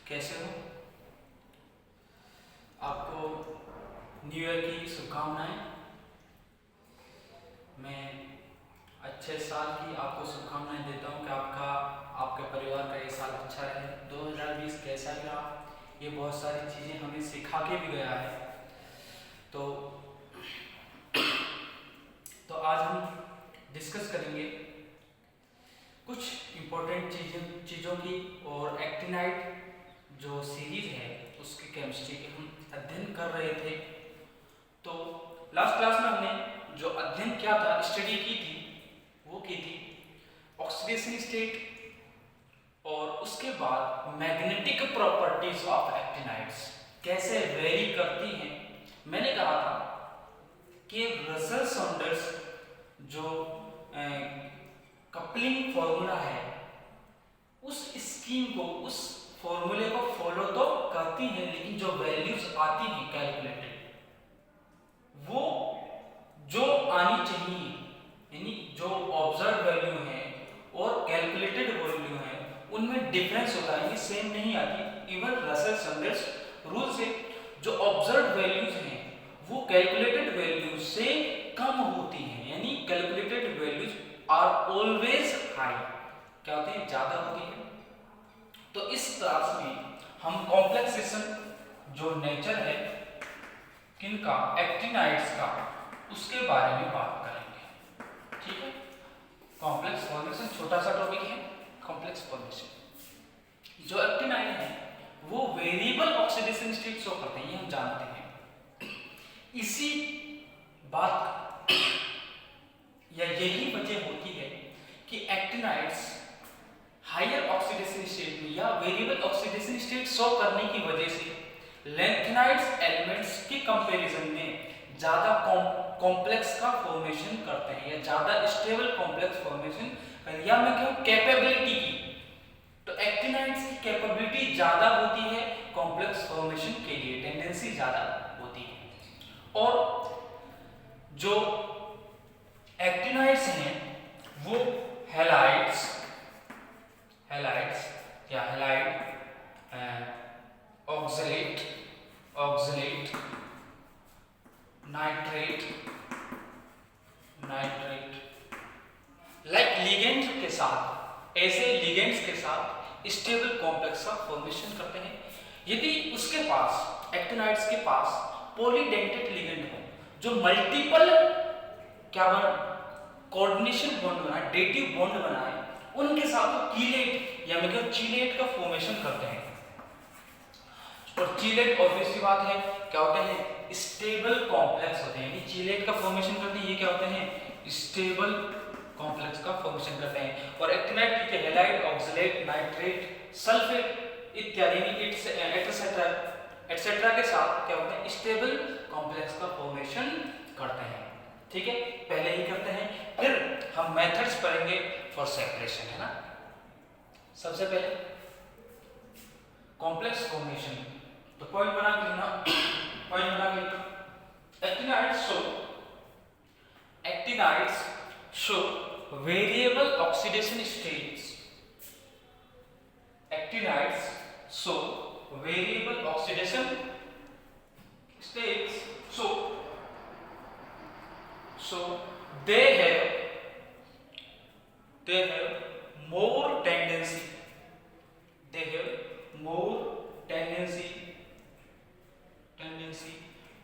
कैसे हो? आपको न्यू ईयर की शुभकामनाएं। मैं अच्छे साल की आपको शुभकामनाएं देता हूं कि आपके परिवार का ये साल अच्छा रहे। 2020 कैसा रहा, ये बहुत सारी चीज़ें हमें सिखा के भी गया है। तो आज हम डिस्कस करेंगे कुछ इम्पोर्टेंट चीज़ों की, और एक्टिनाइड जो सीरीज है उसकी केमिस्ट्री के हम अध्ययन कर रहे थे। तो लास्ट क्लास में हमने जो अध्ययन किया था, स्टडी की थी, वो की थी ऑक्सीडेशन स्टेट और उसके बाद मैग्नेटिक प्रॉपर्टीज ऑफ एक्टिनाइड्स कैसे वेरी करती हैं। मैंने कहा था कि रसल सॉन्डर्स जो कपलिंग फॉर्मूला है, उस स्कीम को, उस फॉर्मूले को फॉलो तो करती हैं, लेकिन जो वैल्यूज आती हैं कैलकुलेटेड, वो जो आनी चाहिए, यानी जो ऑब्जर्व वैल्यू है और कैलकुलेटेड वैल्यू है, उनमें डिफरेंस होता है, यानी सेम नहीं आती। इवन रसल सॉन्डर्स रूल से जो ऑब्जर्व वैल्यूज हैं वो कैलकुलेटेड वैल्यूज से कम होती हैं, यानी calculated values are always high, क्या होते हैं, ज्यादा होती है। तो इस क्लास में हम कॉम्प्लेक्सेशन जो नेचर है किनका, एक्टिनाइड्स का, उसके बारे में बात करेंगे। ठीक है, कॉम्प्लेक्स फॉर्मेशन छोटा सा टॉपिक है। कॉम्प्लेक्स फॉर्मेशन जो एक्टिनाइड है वो वेरिएबल ऑक्सीडेशन स्टेट शो करते हैं, ये हम जानते हैं। इसी बात या यही वजह होती है कि एक्टिनाइड्स हायर ऑक्सीडेशन स्टेट में या वेरिएबल ऑक्सीडेशन स्टेट शो करने की वजह से लैंथेनाइड्स एलिमेंट्स के कंपैरिजन में ज्यादा कॉम्प्लेक्स का फॉर्मेशन करते हैं, या ज्यादा स्टेबल कॉम्प्लेक्स फॉर्मेशन, या मैं कहूं कैपेबिलिटी की, तो एक्टिनाइड्स की कैपेबिलिटी ज्यादा होती है कॉम्प्लेक्स फॉर्मेशन के लिए, टेंडेंसी ज्यादा होती है। और जो एक्टिनाइड्स हैं वो हैलाइड्स या halide, oxalate, nitrate like ligands के साथ, ऐसे लिगेंड्स के साथ स्टेबल कॉम्प्लेक्स का फॉर्मेशन करते हैं। यदि उसके पास, एक्टिनाइड्स के पास पॉलीडेंटेड लिगेंड हो जो मल्टीपल क्या कोऑर्डिनेशन बॉन्ड बनाए, डेटिव बॉन्ड बनाए, उनके साथ वो कीलेट या मतलब चीलेट का फॉर्मेशन करते हैं। और चीलेट ऑब्वियस सी बात है क्या होते हैं, स्टेबल कॉम्प्लेक्स होते हैं। ये चीलेट का फॉर्मेशन करते हैं, ये क्या होते हैं, स्टेबल कॉम्प्लेक्स का फॉर्मेशन करते हैं। और एक्टिनाइड के हैलाइड, ऑक्सलेट, नाइट्रेट, सल्फेट इत्यादि एटसेट्रा के साथ क्या होते हैं, स्टेबल कॉम्प्लेक्स का फॉर्मेशन करते हैं। ठीक है, पहले ही करते हैं, फिर हम मेथड्स पढ़ेंगे फॉर सेपरेशन, है ना। सबसे पहले कॉम्प्लेक्स फॉर्मेशन, तो पॉइंट बना के लिखना, actinides show variable oxidation states, actinides show variable oxidation states, so they have more tendency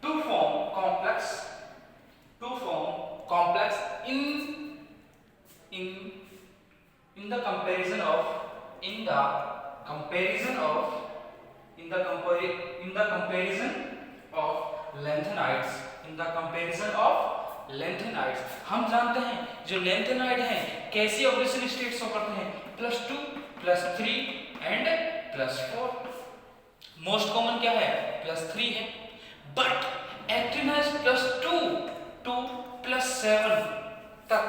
to form complex in the comparison of lengthenides, हम जानते हैं जो lengthenide हैं कैसी ऑक्सीडेशन स्टेट शो करते हैं, +2, +3 एंड +4। मोस्ट कॉमन क्या है, +3 है, बट एक्टिनाइड्स +2 to +7 तक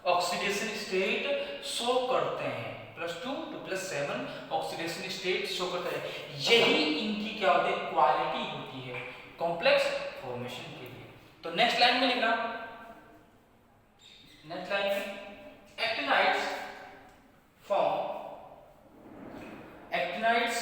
ऑक्सीडेशन स्टेट शो करते हैं, +2 to +7 ऑक्सीडेशन स्टेट शो करते हैं। यही इनकी क्या होती है, क्वालिटी होती है कॉम्प्लेक्स फॉर्मेशन के लिए। तो नेक्स्ट लाइन में लिखना, एक्टिनाइड्स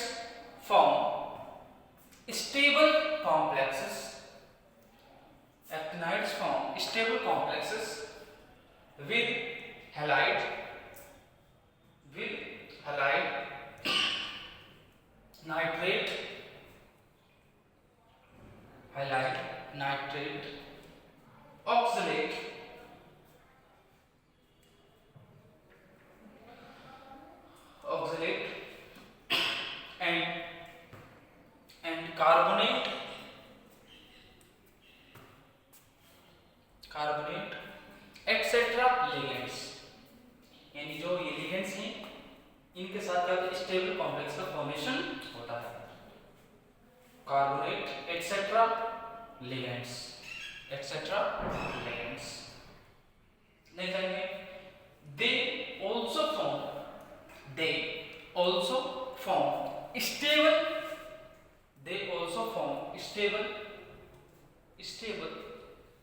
इनके साथ क्या होता है, स्टेबल कॉम्प्लेक्स का फॉर्मेशन होता है। Carbonate etcetera ligands, etcetera ligands. नहीं जाएंगे। They also form stable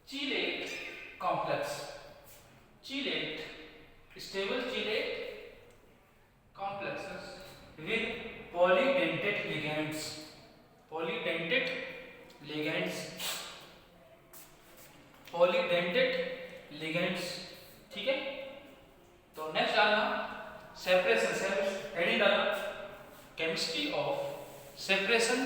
chelate complex, stable chelate complexes with polydentate ligands, ठीक है। तो नेक्स्ट डालना सेपरेशन, हेडिंग डालना chemistry of separation,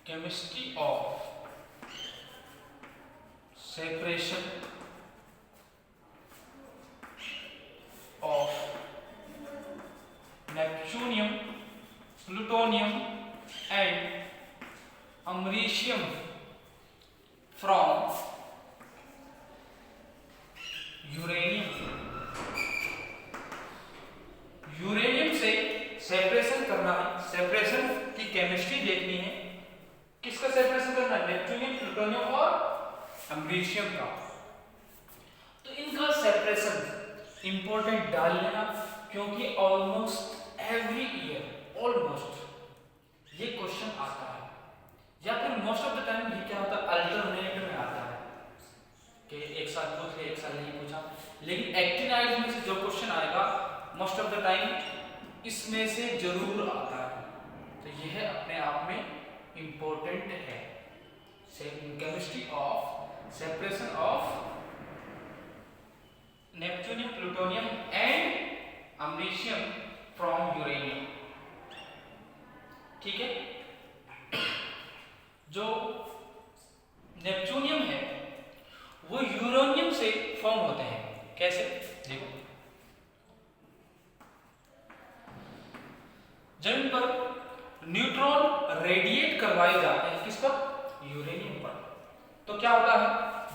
chemistry of separation of neptunium, plutonium and americium from uranium से separation करना है, सेपरेशन की केमिस्ट्री देखनी है। किसका सेपरेशन करना है, नेपच्यूनियम, प्लूटोनियम और अमरीशियम का। तो इनका सेपरेशन इंपॉर्टेंट डाल लेना, क्योंकि ऑलमोस्ट एवरी ईयर ये क्वेश्चन आता है, या फिर मोस्ट ऑफ द टाइम ये क्या होता है, अल्टरनेट में आता है कि एक साल पूछ ले, एक साल नहीं पूछा। लेकिन एक्टिनाइड में से जो क्वेश्चन आएगा मोस्ट ऑफ द टाइम इसमें से जरूर आता है। तो यह अपने आप में इंपॉर्टेंट है। Chemistry of separation of neptunium, plutonium and americium from uranium, ठीक है। जो नेपच्यूनियम है वो यूरेनियम से फॉर्म होते हैं। कैसे, देखो, जब इन पर न्यूट्रॉन रेडिएट करवाए जाते हैं, किस पर, यूरेनियम पर, तो क्या होता है,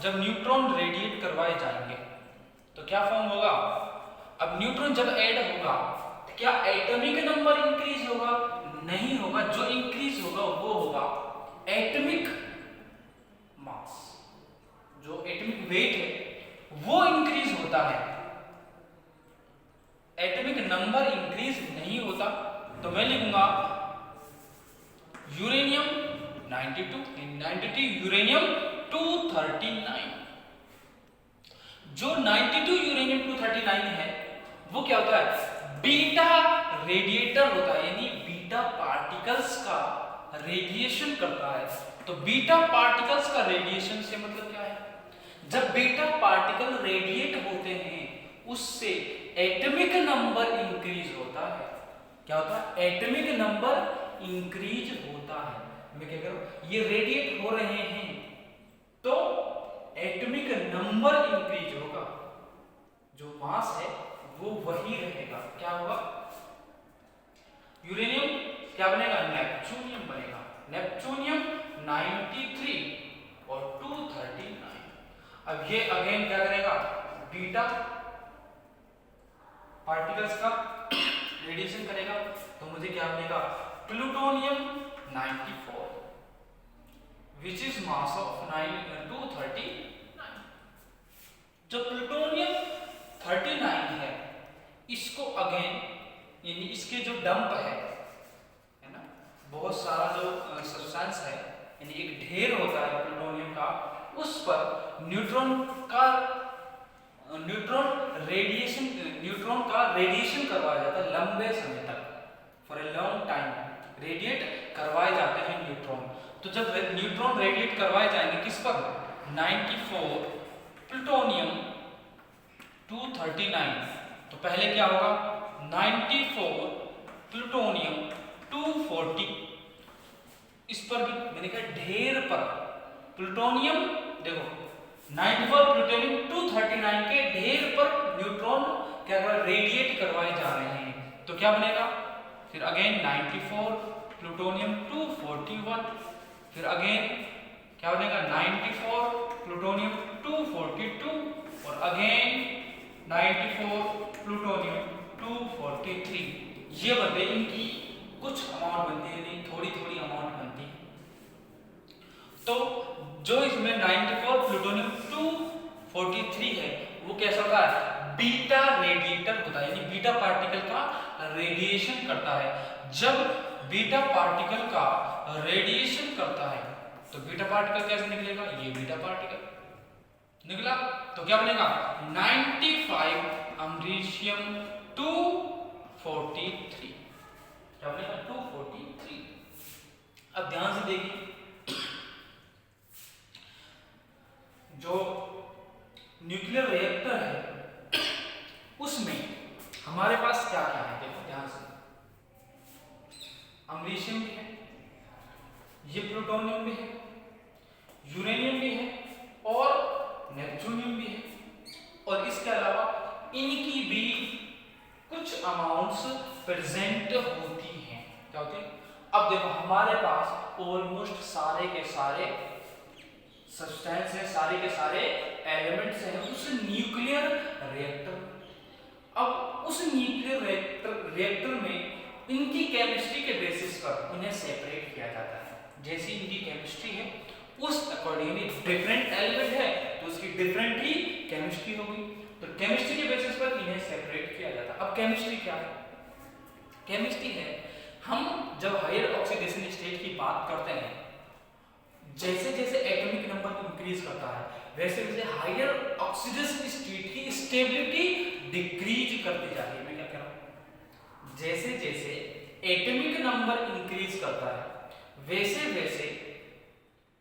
जब न्यूट्रॉन रेडिएट करवाए जाएंगे तो क्या फॉर्म होगा। अब न्यूट्रॉन जब ऐड होगा तो क्या एटॉमिक नंबर इंक्रीज होगा, नहीं होगा। जो इंक्रीज होगा वो होगा एटॉमिक मास, जो एटॉमिक वेट है वो इंक्रीज होता है, एटॉमिक नंबर इंक्रीज नहीं होता। तो मैं लिखूंगा यूरेनियम 92 यूरेनियम 239। जो 92 यूरेनियम 239 है वो क्या होता है, बीटा रेडिएटर होता है, यानी बीटा पार्टिकल्स का रेडिएशन करता है। तो बीटा पार्टिकल्स का रेडिएशन से मतलब क्या है, जब बीटा पार्टिकल रेडिएट होते हैं उससे एटॉमिक नंबर इंक्रीज होता है। क्या होता है, एटॉमिक नंबर इंक्रीज होता है। मैं क्या करूं, ये रेडिएट हो रहे हैं तो एटॉमिक नंबर इंक्रीज होगा, जो मास है वो वही रहेगा। क्या होगा, यूरेनियम क्या बनेगा, नेपच्यूनियम बनेगा। नेपच्यूनियम 93 और 239। अब ये अगेन क्या करेगा, बीटा पार्टिकल्स का रेडिएशन करेगा, तो मुझे क्या मिलेगा, plutonium 94 which is mass of 239। जो प्लूटोनियम 39 है इसको अगेन, यानी इसके जो डंप है ना, बहुत सारा जो सब्सटेंस है, यानी एक ढेर होता है प्लूटोनियम का, उस पर न्यूट्रॉन का रेडिएशन करवाया जाता है लंबे समय तक, for a long time radiate करवाए जाते हैं न्यूट्रॉन। तो जब न्यूट्रॉन रेडिएट करवाए जाएंगे किस पर, 94 प्लूटोनियम 239, तो पहले क्या होगा, 94 प्लूटोनियम 240, इस पर भी मैंने कहा ढेर पर प्लूटोनियम, देखो 94 प्लूटोनियम 239 के ढेर पर न्यूट्रॉन क्या कर रेडिएट करवाए जा रहे हैं, तो क्या बनेगा, फिर अगेन 94 प्लूटोनियम 241, फिर अगेन क्या बनेगा 94 प्लूटोनियम 242 और अगेन 94 प्लूटोनियम 243। ये बनते हैं, इनकी कुछ अमाउंट बनती है, नहीं थोड़ी थोड़ी अमाउंट बनती है। तो जो इसमें 94 प्लूटोनियम 243 है वो कैसा होता है, बीटा रेडिएटर होता है, यानी बीटा पार्टिकल का रेडिएशन करता है। जब बीटा पार्टिकल का रेडिएशन करता है तो बीटा पार्टिकल कैसे निकलेगा, ये बीटा पार्टिकल निकला तो क्या बनेगा 95 अमरीशियम 243, क्या बनेगा 243। अब ध्यान से देखिए, जो न्यूक्लियर रिएक्टर है उसमें हमारे पास क्या क्या है, देखो ध्यान से, अमरीशियम भी है, ये प्लूटोनियम भी है, यूरेनियम भी है और नेपच्यूनियम भी है, और इसके अलावा इनकी भी कुछ अमाउंट्स प्रेजेंट होती हैं। क्या होती है, अब देखो हमारे पास ऑलमोस्ट सारे के सारे सब्सटेंस है, सारे के सारे एलिमेंट्स हैं उस न्यूक्लियर रिएक्टर। अब उस न्यूक्लियर रिएक्टर में इनकी केमिस्ट्री के बेसिस पर उन्हें सेपरेट किया जाता है। जैसी इनकी केमिस्ट्री है उस अकॉर्डिंगली डिफरेंट एलिमेंट है तो उसकी डिफरेंट ही केमिस्ट्री होगी, तो केमिस्ट्री के बेसिस पर इन्हें सेपरेट किया जाता है। अब केमिस्ट्री क्या है, केमिस्ट्री है हम जब हायर ऑक्सीडेशन स्टेट की बात करते हैं, जैसे जैसे एटॉमिक नंबर इंक्रीज करता है वैसे वैसे हायर ऑक्सीडेशन स्टेट की स्टेबिलिटी डिक्रीज करती जाती है। मैं क्या कह रहा हूं, जैसे जैसे एटॉमिक नंबर इंक्रीज करता है वैसे वैसे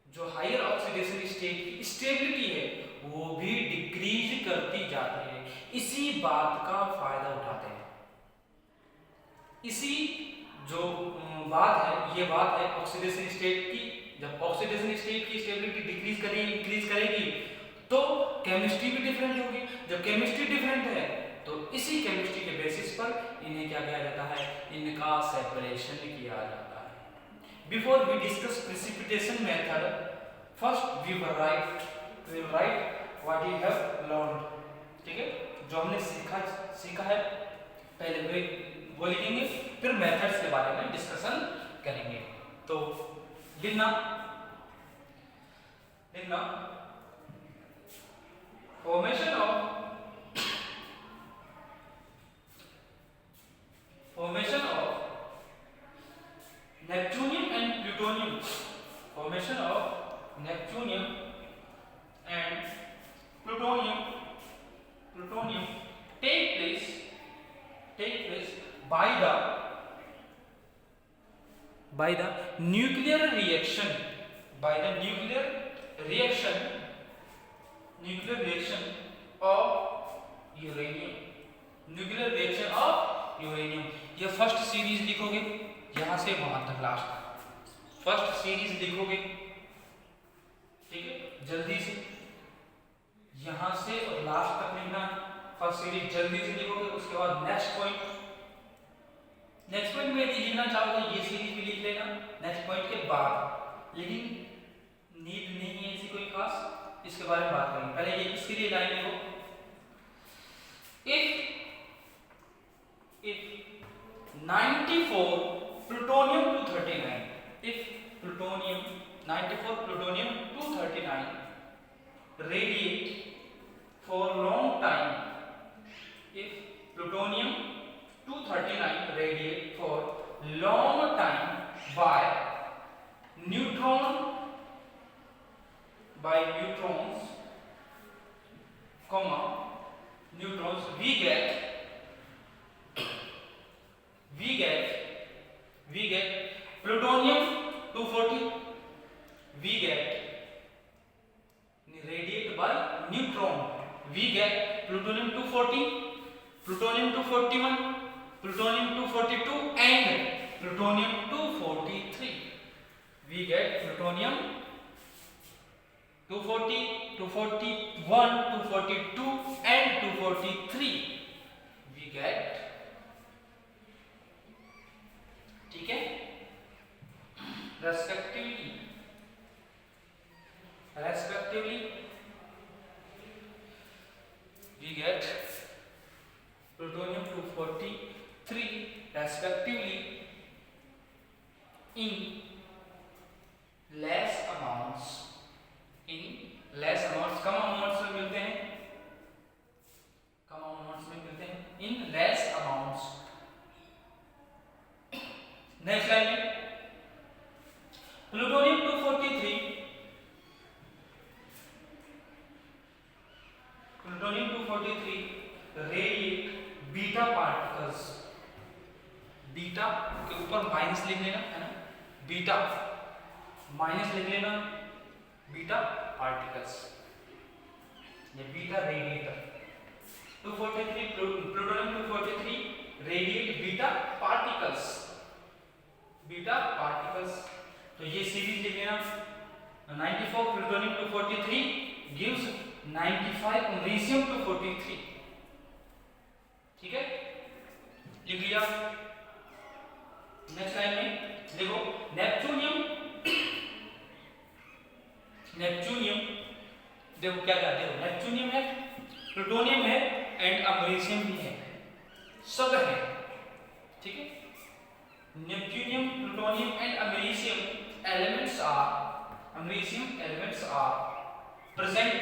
जो हायर ऑक्सीडेशन स्टेट की स्टेबिलिटी है वो भी डिक्रीज करती जाती है। इसी बात का फायदा उठाते हैं, इसी जो बात है ये बात है ऑक्सीडेशन स्टेट की। जब ऑक्सीडेशन स्टेट की स्टेबिलिटी डिक्रीज करेगी इंक्रीज करेगी तो केमिस्ट्री भी डिफरेंट होगी। जब केमिस्ट्री डिफरेंट है तो इसी केमिस्ट्री के बेसिस पर इन्हें क्या किया जाता है, इनका सेपरेशन किया जाता है। Before we discuss precipitation method, first we will write what you have learned. ठीक है, जो हमने सीखा है पहले वो लिखेंगे, फिर मेथड्स के बारे में डिस्कशन करेंगे। तो लिखना formation of neptunium and plutonium, formation of neptunium and plutonium take place by the nuclear reaction of uranium। ये फर्स्ट सीरीज लिखोगे यहां से वहां तक लास्ट तक फर्स्ट सीरीज लिखोगे, ठीक है, जल्दी से यहां से और लास्ट तक लिखना। फर्स्ट सीरीज जल्दी से लिखोगे, उसके बाद नेक्स्ट पॉइंट में यदि लिखना चाहो तो ये सीरीज भी लिख लेना नेक्स्ट पॉइंट के बाद, लेकिन नीड नहीं है ऐसी कोई खास, इसके बारे में बात करेंगे। पहले ये इसके लिए लाइन लिखो, if 94 plutonium 239, if 94 plutonium 239 radiate for long time, if plutonium 239 radiate for long time by neutrons, we get plutonium 240, we get radiate by neutron, we get plutonium 240, plutonium 241, plutonium 242 and plutonium 243, we get plutonium 240, 241, 242 and 243 we get, ठीक है, respectively respectively we get plutonium 243 respectively in less amounts, कम amounts में मिलते हैं, in less amounts. Next line में plutonium 243 radiate beta particles, beta के ऊपर minus लिख लेना है ना, बीटा माइनस लिख लेना, बीटा पार्टिकल्स, ये beta radiator 243 plutonium 243 radiate beta particles, तो ये सीरीज लिख लेना 94 प्लूटोनियम 243 gives 95 ऑनरीशियम 243, ठीक है, लिख लिया। नेक्स्ट लाइन में देखो नेपच्यूनियम देखो क्या कहते हो, नेपच्यूनियम है, प्लूटोनियम है एंड अमरीशियम भी है, सब है, ठीक है। Neptunium, plutonium and americium elements are present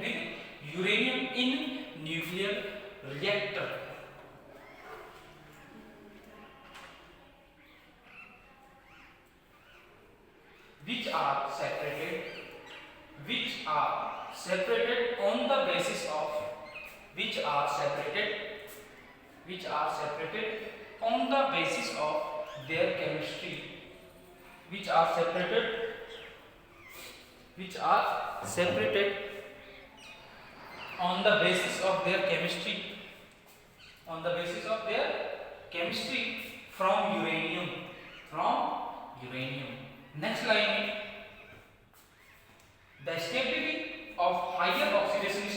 with uranium, in nuclear reactor, which are separated on the basis of their chemistry, from uranium. Next line, the stability of higher oxidation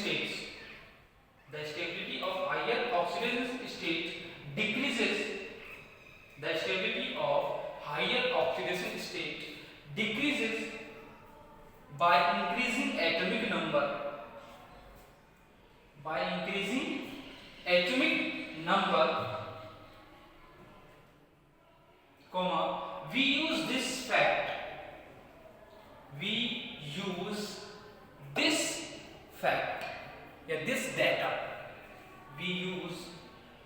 states decreases by increasing atomic number, comma, we use this fact या this data, we use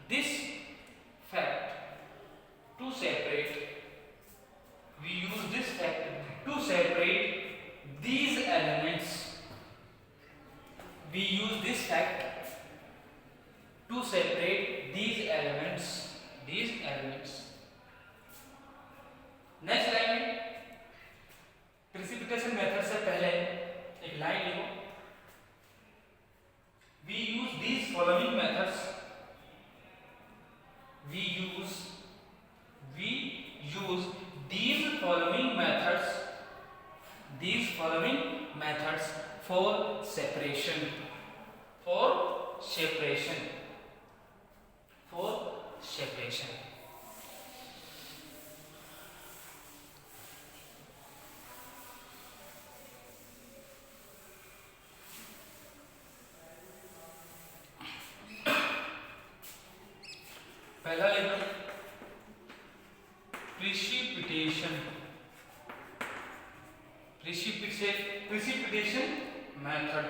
this fact to separate these elements, next line में precipitation method से पहले एक line लिखो, we use these following methods for separation. पहला level precipitation method.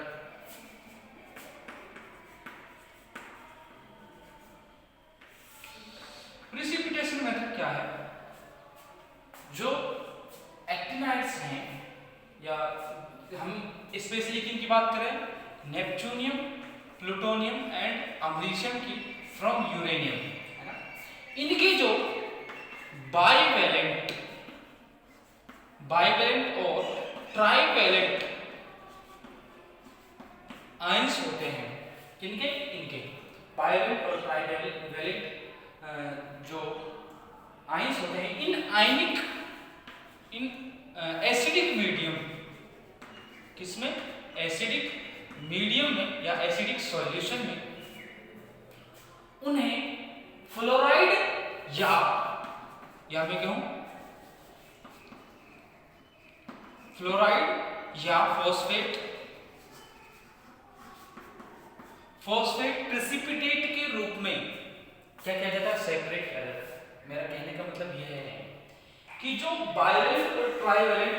Precipitation method क्या है? जो एक्टिनाइड्स हैं, या हम स्पेशली किन की बात करें, नेपच्यूनियम, प्लूटोनियम एंड अमरीशियम की फ्रॉम यूरेनियम, है ना, इनके जो बाइवेलेंट और ट्राइवेलेंट आयंस होते हैं, किनके, इनके बाइवेलेंट और ट्राइवेलेंट जो आयंस होते हैं, इन एसिडिक मीडियम, किसमें, एसिडिक मीडियम में या एसिडिक सॉल्यूशन में उन्हें फ्लोराइड या मैं कहूं फ्लोराइड या फॉस्फेट प्रेसिपिटेट के रूप में क्या किया जाता है, सेपरेट किया जाता है। मेरा कहने का मतलब यह है कि जो बाइवैलेंट और ट्राइवैलेंट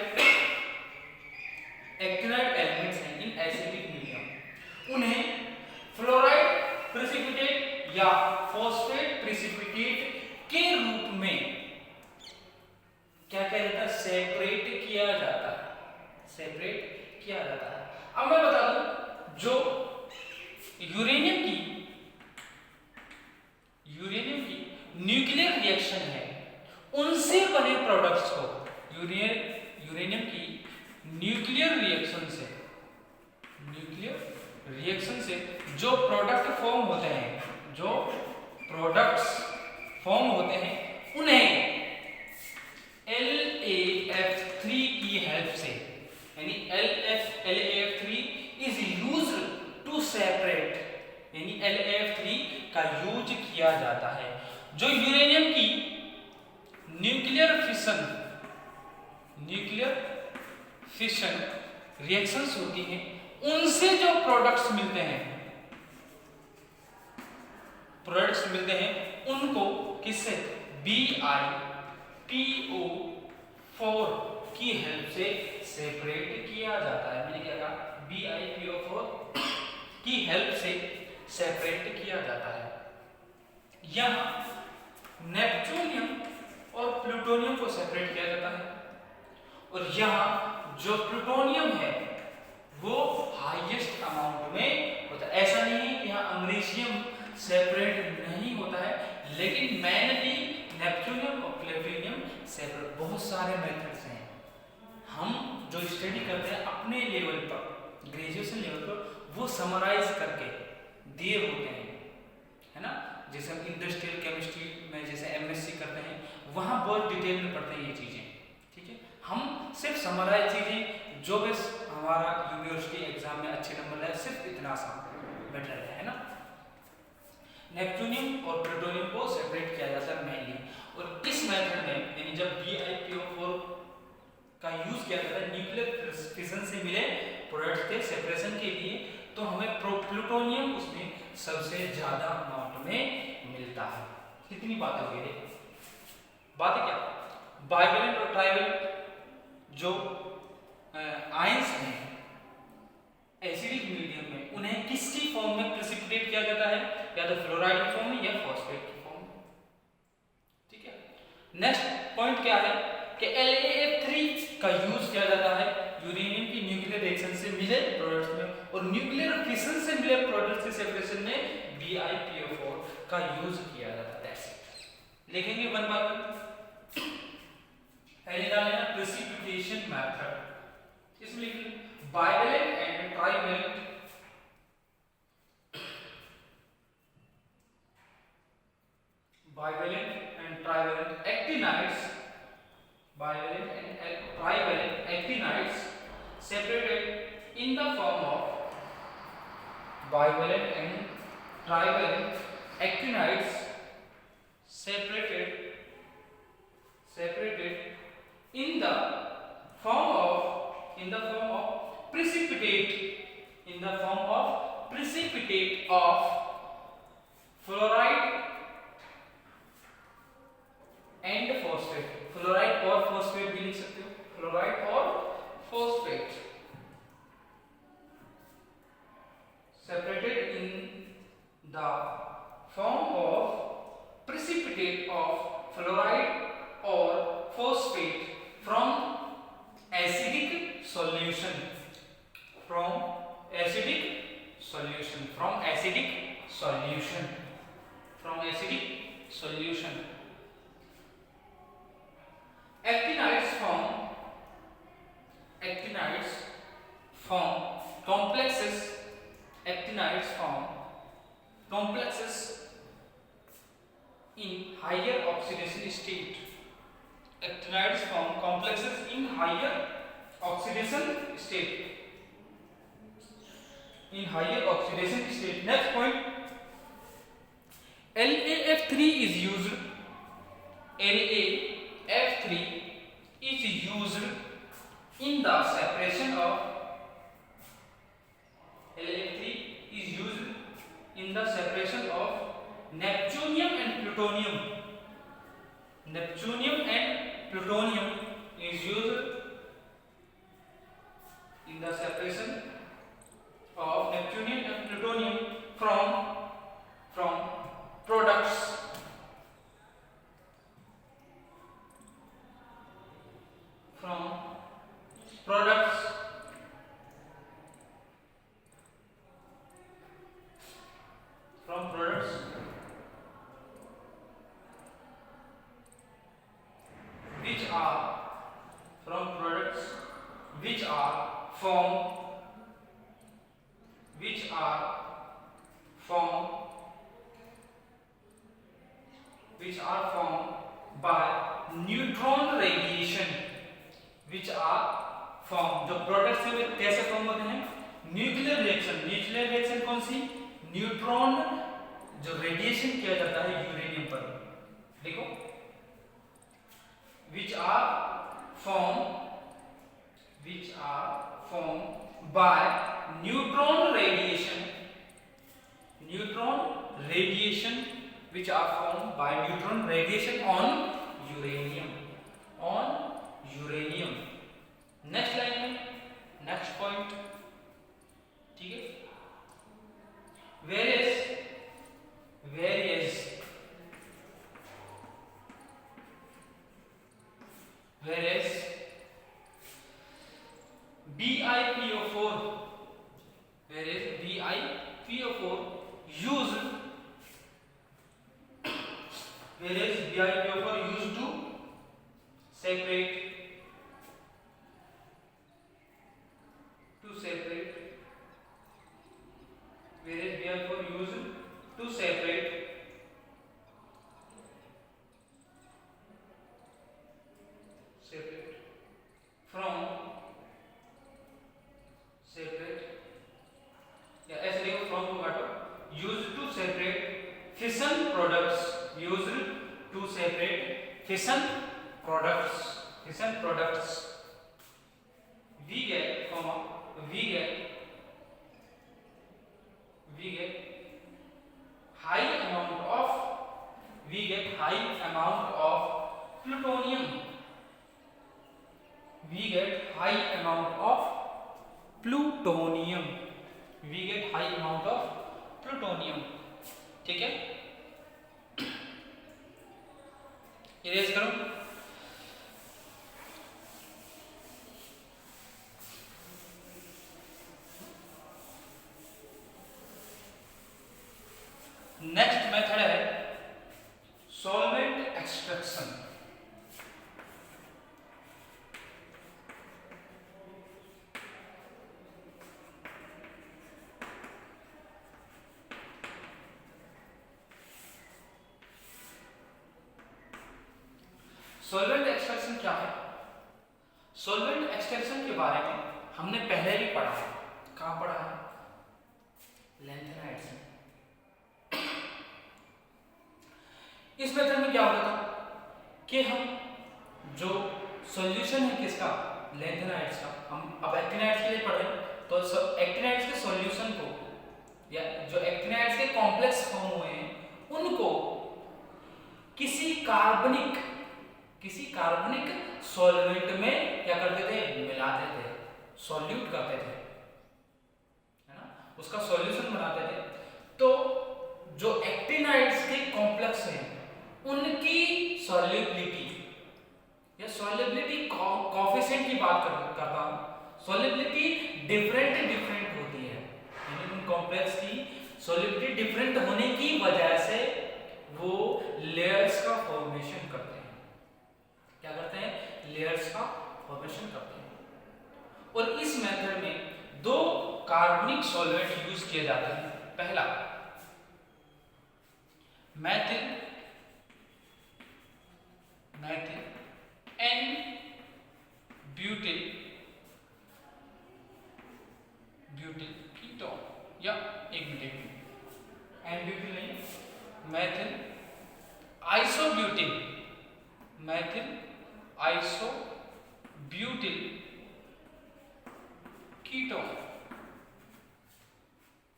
एक्टिनाइड एलिमेंट्स हैं इन एसिडिक मीडियम, उन्हें फ्लोराइड प्रेसिपिटेट या फॉस्फेट प्रेसिपिटेट के रूप में क्या किया जाता है, सेपरेट किया जाता है। अब मैं बता दूं, जो यूरेनियम की न्यूक्लियर रिएक्शन है उनसे बने प्रोडक्ट्स को यूरेनियम की न्यूक्लियर रिएक्शन से जो प्रोडक्ट्स फॉर्म होते हैं उन्हें LaF3 की हेल्प से, यानी LaF3 is used to separate, यानी LaF3 का यूज किया जाता है। जो यूरेनियम की न्यूक्लियर फिशन रिएक्शंस होती हैं उनसे जो प्रोडक्ट्स मिलते हैं उनको किससे, BiPO4 की हेल्प से सेपरेट किया जाता है। मैंने क्या कहा, BiPO4 की हेल्प से सेपरेट किया जाता है। यहां नेपच्यूनियम और प्लूटोनियम को सेपरेट किया जाता है, और यहां जो प्लूटोनियम है वो हाईएस्ट अमाउंट में होता है। ऐसा नहीं है कि यहां अमरीशियम सेपरेट नहीं होता है, लेकिन मेनली नेपच्यूनियम और प्लूटोनियम सेपरेट। बहुत सारे मेथड्स हैं, हम जो स्टडी करते हैं अपने लेवल पर, ग्रेजुएशन लेवल पर, वो समराइज करके दिए होते हैं, है ना। जैसे हम इंडस्ट्रियल केमिस्ट्री में जैसे MSc करते हैं, वहाँ बहुत डिटेल में पढ़ते हैं ये चीज़ें, ठीक है। हम सिर्फ समराइज चीज़ें जो बस हमारा यूनिवर्सिटी एग्जाम में अच्छे नंबर लाए, सिर्फ इतना सा बेटर है ना। नेपच्यूनियम और प्लूटोनियम को सेपरेट किया जाता है मेनली, और इस मेथड में यानी जब BiPO4 का यूज किया जाता है न्यूक्लियर फिशन से मिले प्रोडक्ट्स के सेपरेशन के लिए, तो हमें प्लूटोनियम उसमें सबसे ज्यादा अमाउंट में मिलता है। कितनी बातें हो गई, बातें क्या, बाइवैलेंट और ट्राइवैलेंट जो आयंस हैं एसिडिक मीडियम में, उन्हें किसकी फॉर्म में प्रेसिपिटेट किया जाता है, या तो फ्लोराइड की फॉर्म में या फॉस्फेट की फॉर्म में, ठीक है। नेक्स्ट पॉइंट क्या है कि LaF3 का यूज किया जाता है यूरेनियम की न्यूक्लियर रिएक्शन से मिले प्रोडक्ट्स में, और न्यूक्लियर फिशन से मिले प्रोडक्ट्स के सेपरेशन में BiPO4 का यूज किया जाता है। That's it. लिखेंगे वन बाय वन। पहले डालना प्रेसिपिटेशन मेथड, इसमें लिखेंगे bivalent and trivalent actinides separated in the form of bivalent and trivalent actinides separated in the form of precipitate of fluoride and phosphate. Fluoride और phosphate भी लिख सकते हो, फ्लोराइड और phosphate separated in the form of precipitate of fluoride और phosphate from acidic solution, Actinides form complexes. Actinides form complexes in higher oxidation state. Actinides form complexes in higher oxidation state. in higher oxidation state. Next point, LaF3 is used. LaF3 is used in the separation of LaF3 is used in the separation of neptunium and plutonium. Neptunium and plutonium is used in the separation of neptunium and plutonium from products. From products which are formed by neutron radiation. Which are formed, जो products है वे कैसे form होते हैं? Nuclear reaction कौन सी? Neutron जो radiation किया जाता है यूरेनियम पर, देखो, which are formed by neutron radiation, which are formed by neutron radiation on uranium. Next line में नेक्स्ट पॉइंट, ठीक है, various BiPO4 used to separate fission products. We get high amount of plutonium. ठीक है, erase करो. Next method है solvent extraction. Solvent extraction क्या है? Solvent extraction के बारे में हमने पहले भी पढ़ा है. कहाँ पढ़ा है? लैंथेनाइड्स में. इस मेथड में क्या होता था कि हम जो सॉल्यूशन है किसका, लैंथेनाइड्स का, हम अब एक्टिनाइड्स के लिए पढ़ रहे हैं, तो एक्टिनाइड्स के सॉल्यूशन को या जो एक्टिनाइड्स के कॉम्प्लेक्स फॉर्म हुए हैं उनको किसी कार्बनिक सॉल्वेंट में क्या करते थे, मिलाते थे, सॉल्यूट करते थे, है ना, उसका सॉल्यूशन बनाते थे. तो जो एक्टिनाइड्स के कॉम्प्लेक्स हैं उनकी सॉल्युबिलिटी या सॉल्युबिलिटी कोएफिशिएंट की बात करता हूं. सॉल्युबिलिटी डिफरेंट होती है, यानी उन कॉम्प्लेक्स की सॉल्युबिलिटी डिफरेंट होने की वजह से वो लेयर्स का फॉर्मेशन करते हैं. क्या करते हैं? लेयर्स का फॉर्मेशन करते हैं. और इस मेथड में दो कार्बनिक सॉल्वेंट यूज किए जाते हैं. पहला मेथिल एंड ब्यूटिल कीटोन. या एक मिनट एन ब्यूटिल नहीं, Maithil isobutyl, Maithil isobutyl ketone,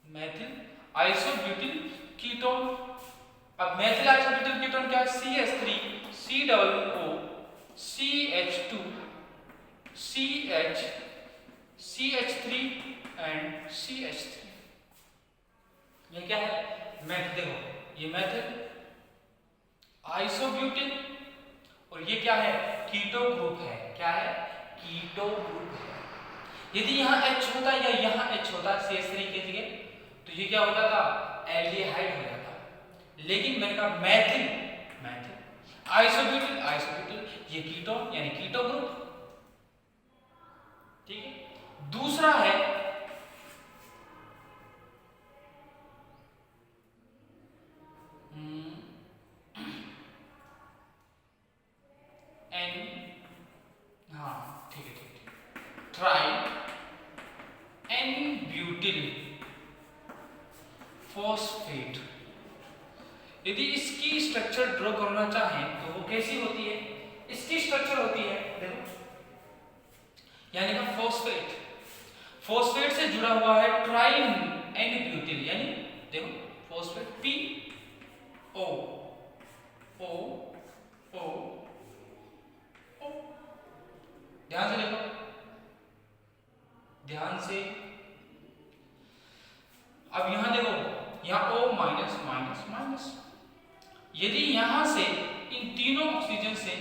Maithil isobutyl ketone. अब मैथिल आइसोब्यूटिल कीटोन क्या है? CH3 COO CH2 CH CH3 and CH3। ये क्या है? मैथिल, देखो ये मैथिल आइसोब्यूटिल और ये क्या है? कीटो ग्रुप है। क्या है? कीटो ग्रुप है। यदि यहाँ H होता या यहाँ H होता CH3 के जगह तो ये क्या होता था? एल्डिहाइड हो जाता। लेकिन मैंने कहा मैथिल, मैथिल आइसोब्यूटिल, आइसोब्यूटिल ये कीटोन यानी कीटो ग्रुप। ठीक है। दूसरा है एन, हाँ ठीक है, ठीक है, ट्राई एन ब्यूटिल फॉस्फेट। यदि इसकी स्ट्रक्चर ड्रॉ करना चाहें तो वो कैसी होती है? इसकी स्ट्रक्चर होती है देखो, यानी कि फॉस्फेट, फॉस्फेट से जुड़ा हुआ है ट्राई एन ब्यूटिल, यानी देखो phosphate PO O O O। ध्यान से देखो, ध्यान से। अब यहां देखो, यहां O माइनस माइनस माइनस। यदि यहां से इन तीनों ऑक्सीजन से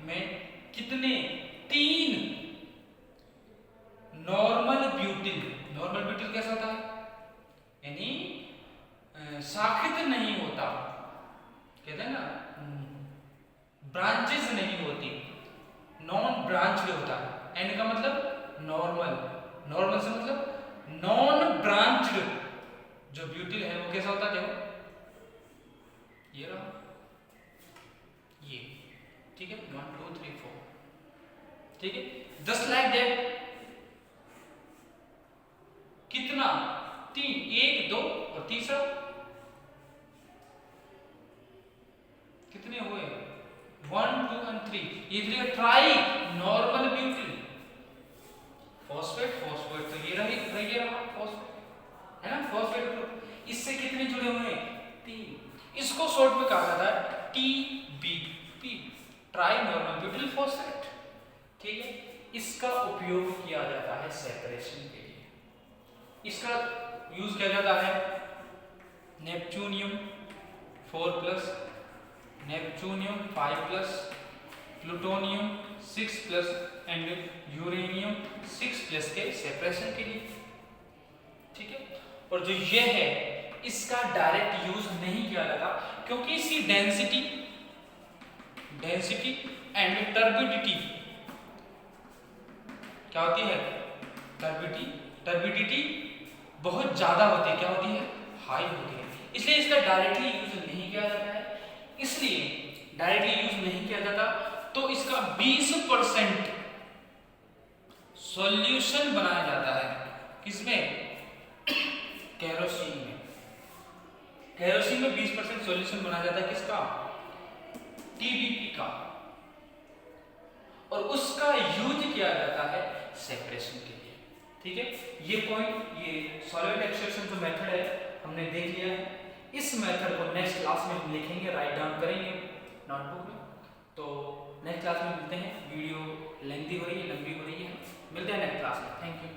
मैं कितने? 3 नॉर्मल ब्यूटिल, नॉर्मल ब्यूटिल कैसा होता है? यानी शाखित नहीं होता, कहते हैं ना, ब्रांचेस नहीं होती, नॉन ब्रांच्ड होता है। एन का मतलब नॉर्मल, नॉर्मल से मतलब नॉन ब्रांच्ड जो ब्यूटिल है वो कैसा होता है? देखो ये रहा, ये, ठीक है, 1 2 3 4, ठीक है। जस्ट लाइक दैट, कितना? 3, 1 2 और तीसरा कितने हुए? 1 2 और 3। ये try normal butyl phosphate, phosphate तो ये रही फॉस्फेट है ना, फॉस्फेट ग्रुप। इससे कितने जुड़े हुए हैं? 3। इसको शॉर्ट में कहा जाता है TBP, try normal butyl phosphate. ठीक है। इसका उपयोग किया जाता है सेपरेशन के लिए। इसका यूज किया जाता है neptunium 4+, neptunium 5+, plutonium 6+ and uranium 6+ के सेपरेशन के लिए। ठीक है। और जो ये है इसका डायरेक्ट यूज नहीं किया जाता क्योंकि इसकी डेंसिटी एंड टर्बिडिटी क्या होती है? टर्बिडिटी बहुत ज्यादा होती है। क्या होती है? हाई होती है। इसलिए इसका डायरेक्टली यूज नहीं किया जाता है। इसलिए डायरेक्टली यूज नहीं किया जाता तो इसका 20% सॉल्यूशन बनाया जाता है। किसमें? केरोसिन में। केरोसिन में 20% सॉल्यूशन बनाया जाता है। किसका? TBP का। और उसका यूज किया जाता है सेपरेशन के लिए। ठीक है। ये पॉइंट, ये सॉल्वेंट एक्सट्रैक्शन जो मेथड है हमने देख लिया है। इस मेथड को नेक्स्ट क्लास में हम लिखेंगे, राइट डाउन करेंगे नोटबुक में। तो नेक्स्ट क्लास में मिलते हैं। वीडियो लेंथी हो रही है, लंबी हो रही है। मिलते हैं नेक्स्ट क्लास में। Thank you.